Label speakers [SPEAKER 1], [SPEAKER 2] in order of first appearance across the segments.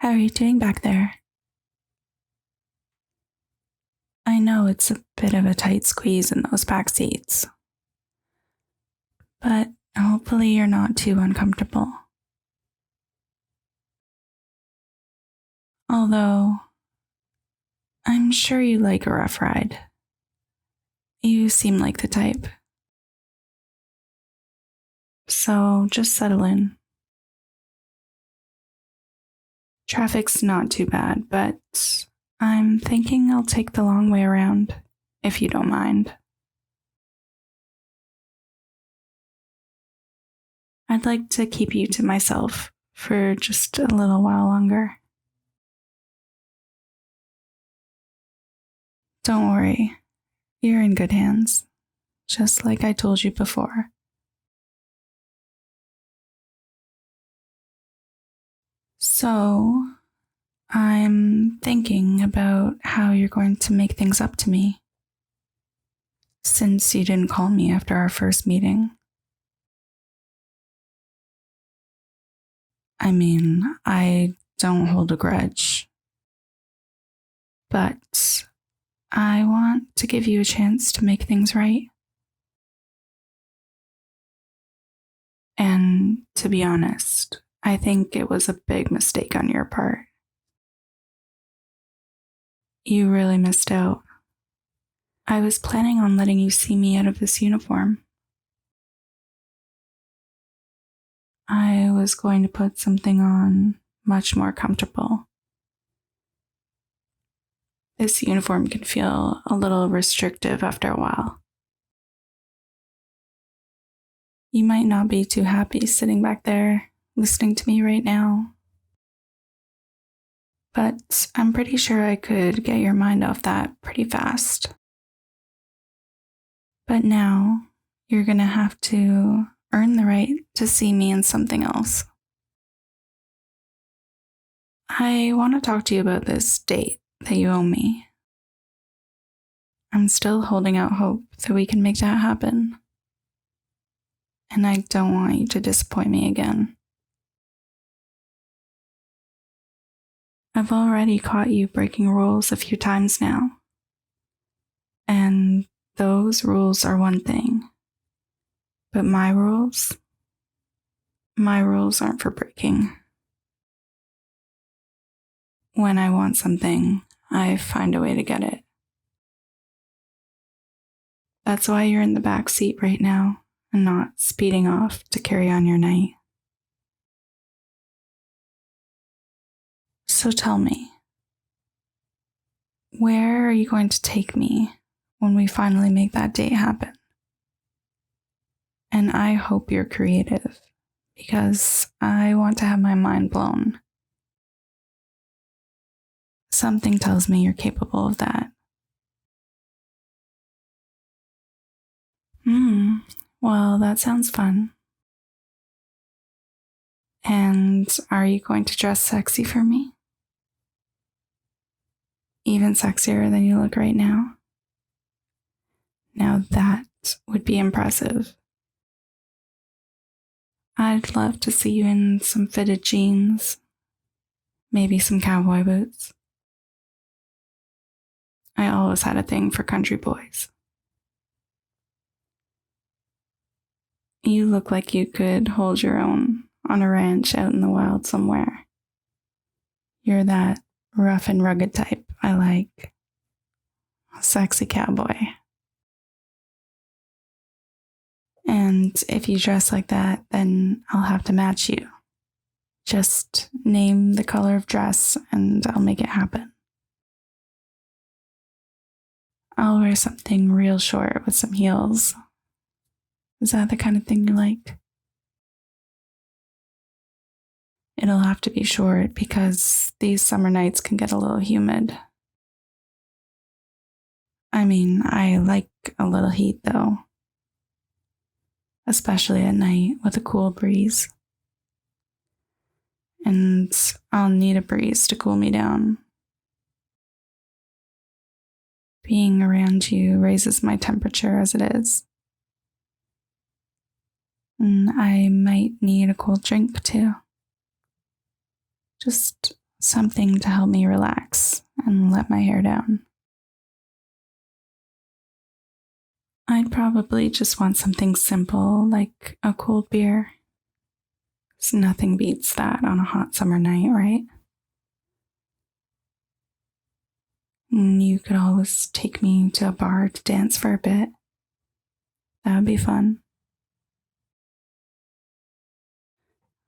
[SPEAKER 1] How are you doing back there? I know it's a bit of a tight squeeze in those back seats, but hopefully you're not too uncomfortable. Although, I'm sure you like a rough ride. You seem like the type. So just settle in. Traffic's not too bad, but I'm thinking I'll take the long way around, if you don't mind. I'd like to keep you to myself for just a little while longer. Don't worry, you're in good hands, just like I told you before. So, I'm thinking about how you're going to make things up to me, since you didn't call me after our first meeting. I mean, I don't hold a grudge, but I want to give you a chance to make things right. And to be honest, I think it was a big mistake on your part. You really missed out. I was planning on letting you see me out of this uniform. I was going to put something on much more comfortable. This uniform can feel a little restrictive after a while. You might not be too happy sitting back there listening to me right now, but I'm pretty sure I could get your mind off that pretty fast. But now you're gonna have to earn the right to see me in something else. I want to talk to you about this date that you owe me. I'm still holding out hope that we can make that happen. And I don't want you to disappoint me again. I've already caught you breaking rules a few times now. And those rules are one thing. But my rules aren't for breaking. When I want something, I find a way to get it. That's why you're in the back seat right now and not speeding off to carry on your night. So tell me, where are you going to take me when we finally make that date happen? And I hope you're creative, because I want to have my mind blown. Something tells me you're capable of that. Well, that sounds fun. And are you going to dress sexy for me? Even sexier than you look right now? Now that would be impressive. I'd love to see you in some fitted jeans, maybe some cowboy boots. I always had a thing for country boys. You look like you could hold your own on a ranch out in the wild somewhere. You're that rough and rugged type I like. A sexy cowboy. And if you dress like that, then I'll have to match you. Just name the color of dress and I'll make it happen. I'll wear something real short with some heels. Is that the kind of thing you like? It'll have to be short because these summer nights can get a little humid. I mean, I like a little heat though. Especially at night with a cool breeze. And I'll need a breeze to cool me down. Being around you raises my temperature as it is. And I might need a cold drink too. Just Something to help me relax and let my hair down. I'd probably just want something simple like a cold beer. 'Cause nothing beats that on a hot summer night, right? And you could always take me to a bar to dance for a bit. That would be fun.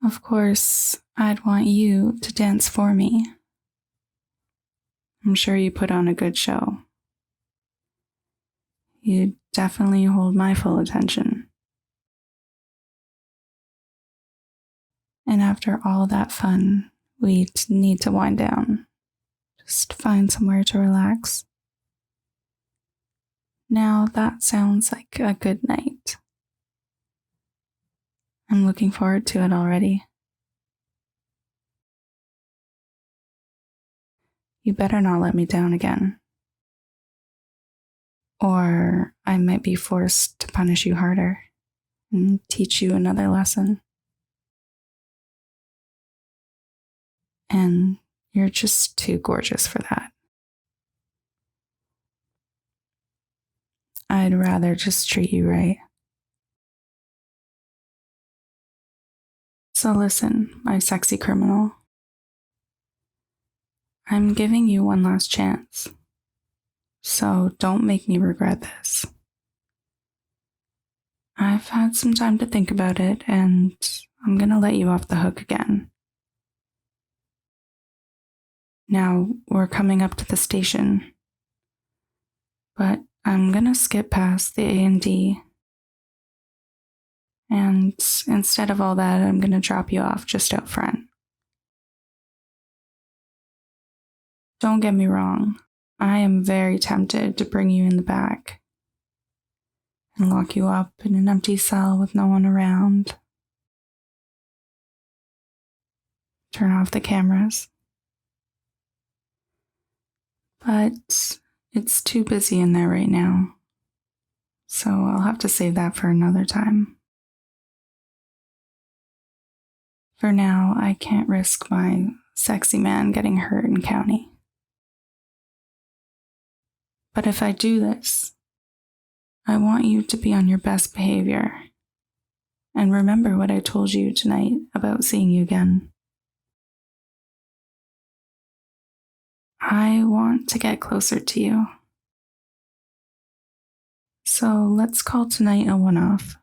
[SPEAKER 1] Of course, I'd want you to dance for me. I'm sure you put on a good show. You'd definitely hold my full attention. And after all that fun, we'd need to wind down. Just find somewhere to relax. Now that sounds like a good night. I'm looking forward to it already. You better not let me down again. Or I might be forced to punish you harder and teach you another lesson. And you're just too gorgeous for that. I'd rather just treat you right. So listen, my sexy criminal. I'm giving you one last chance. So don't make me regret this. I've had some time to think about it, and I'm gonna let you off the hook again. Now we're coming up to the station, but I'm gonna skip past the A&D, and instead of all that, I'm gonna drop you off just out front. Don't get me wrong, I am very tempted to bring you in the back and lock you up in an empty cell with no one around. Turn off the cameras. But it's too busy in there right now, so I'll have to save that for another time. For now, I can't risk my sexy man getting hurt in county. But if I do this, I want you to be on your best behavior. And remember what I told you tonight about seeing you again. I want to get closer to you. So let's call tonight a one-off.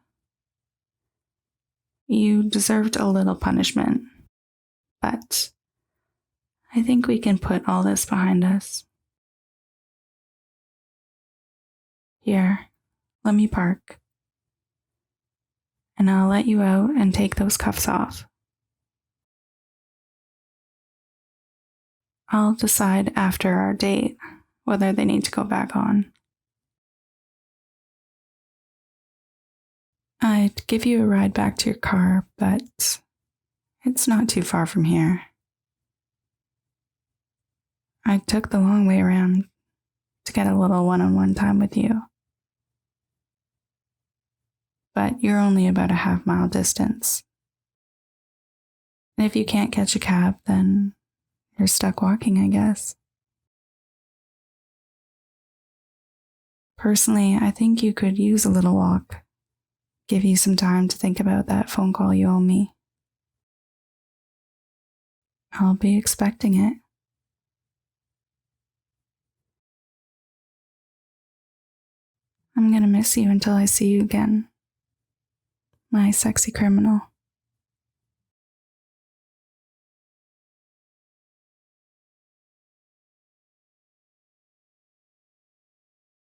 [SPEAKER 1] You deserved a little punishment, but I think we can put all this behind us. Here, let me park. And I'll let you out and take those cuffs off. I'll decide after our date whether they need to go back on. I'd give you a ride back to your car, but it's not too far from here. I took the long way around to get a little one-on-one time with you. But you're only about a half-mile distance. And if you can't catch a cab, then you're stuck walking, I guess. Personally, I think you could use a little walk. Give you some time to think about that phone call you owe me. I'll be expecting it. I'm gonna miss you until I see you again. My sexy criminal.